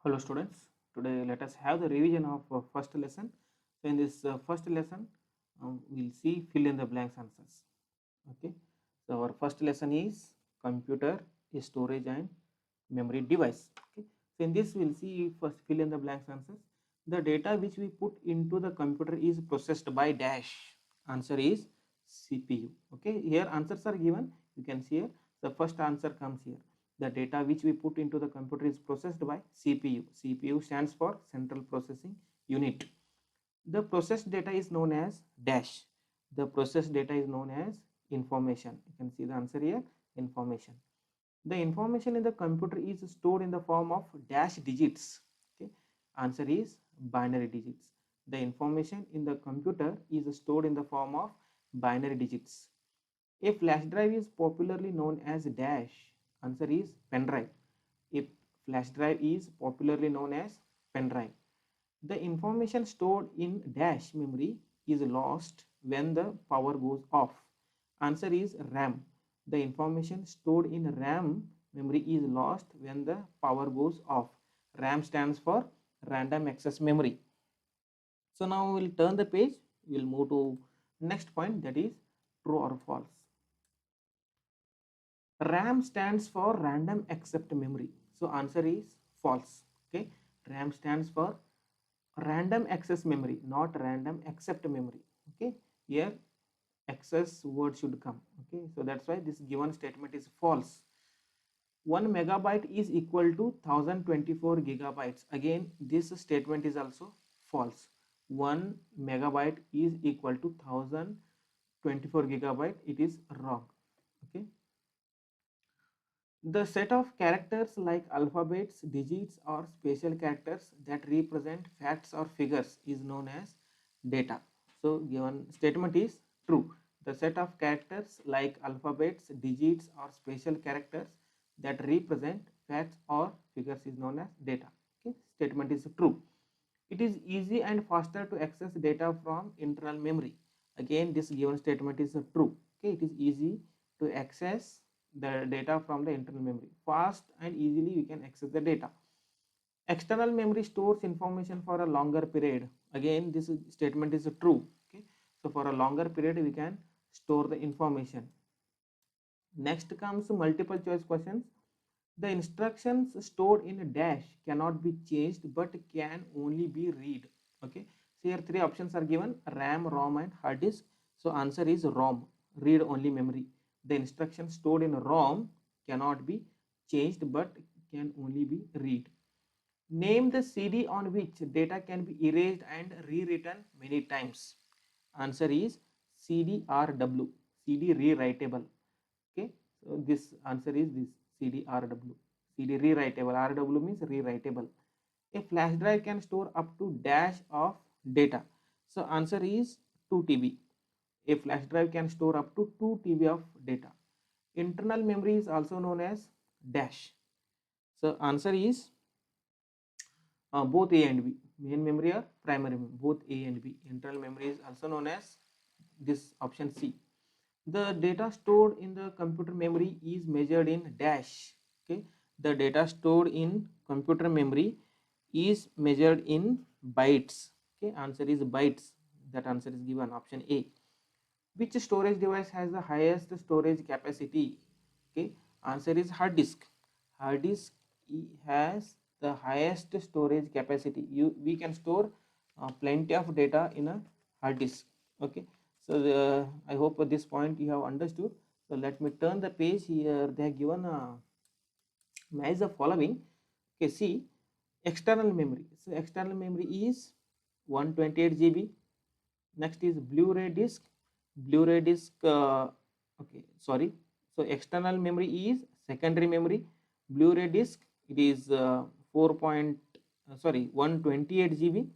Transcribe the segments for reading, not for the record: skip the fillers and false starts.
Hello students, today let us have the revision of first lesson. So in this first lesson, we'll see fill in the blanks answers. Okay, so our first lesson is computer, storage and memory device. Okay, so in this we'll see first fill in the blanks answers. The data which we put into the computer is processed by dash. Answer is CPU. Okay, here answers are given. You can see here the first answer comes here. The data which we put into the computer is processed by CPU. CPU stands for Central Processing Unit. The processed data is known as dash. The processed data is known as information. You can see the answer here, information. The information in the computer is stored in the form of dash digits. Okay, answer is binary digits. The information in the computer is stored in the form of binary digits. A flash drive is popularly known as dash. Answer is pen drive. A flash drive is popularly known as pen drive. The information stored in dash memory is lost when the power goes off. Answer is RAM. The information stored in RAM memory is lost when the power goes off. RAM stands for random access memory. So now we'll turn the page. We'll move to next point, that is true or false. RAM stands for random access memory. So answer is false. Okay, RAM stands for random access memory, not random accept memory. Okay, here access word should come. Okay, so that's why this given statement is false. 1 megabyte is equal to 1024 gigabytes. Again, this statement is also false. 1 megabyte is equal to 1024 gigabyte. It is wrong. Okay, the set of characters like alphabets, digits or special characters that represent facts or figures is known as data. So given statement is true. The set of characters like alphabets, digits or special characters that represent facts or figures is known as data. Okay, statement is true. It is easy and faster to access data from internal memory. Again, this given statement is true. Okay, it is easy to access the data from the internal memory. Fast and easily we can access the data. External memory stores information for a longer period. Again, this statement is true. Okay, so for a longer period we can store the information. Next comes multiple choice questions. The instructions stored in a dash cannot be changed but can only be read. Okay, so here three options are given: RAM, ROM and hard disk. So answer is ROM, read only memory. The instructions stored in ROM cannot be changed but can only be read. Name the CD on which data can be erased and rewritten many times. Answer is CD-RW, CD rewritable. Okay, so this answer is this CD-RW, CD rewritable. RW means rewritable. A flash drive can store up to dash of data. So answer is 2 TB. A flash drive can store up to 2 TB of data. Internal memory is also known as dash. So answer is both A and B, main memory or primary memory, both A and B. Internal memory is also known as this option C. The data stored in the computer memory is measured in dash. Okay, the data stored in computer memory is measured in bytes. Okay, answer is bytes. That answer is given, option A. Which storage device has the highest storage capacity? Okay, answer is hard disk. Hard disk has the highest storage capacity. We can store plenty of data in a hard disk. Okay, so I hope at this point you have understood. So let me turn the page. Here they have given match the following. Okay, see, external memory. So external memory is 128 GB. Next is Blu-ray disc. Blu-ray disc. Okay, sorry. So external memory is secondary memory. Blu-ray disc, it is 128 GB.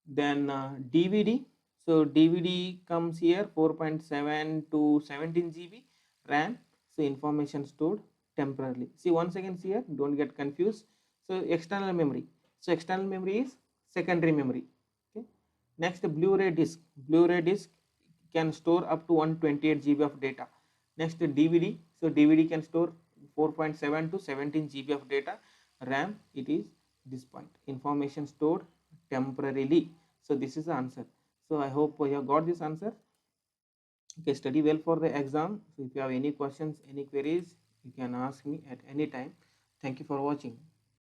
Then DVD. So DVD comes here 4.7 to 17 GB RAM. So information stored temporarily. See once again here, don't get confused. So external memory. So external memory is secondary memory. Okay. Next, Blu-ray disc. Blu-ray disc can store up to 128 GB of data. Next, DVD. So DVD can store 4.7 to 17 GB of data. RAM, it is this point, information stored temporarily. So this is the answer. So I hope you have got this answer. Okay, study well for the exam. So if you have any questions, any queries, you can ask me at any time. Thank you for watching.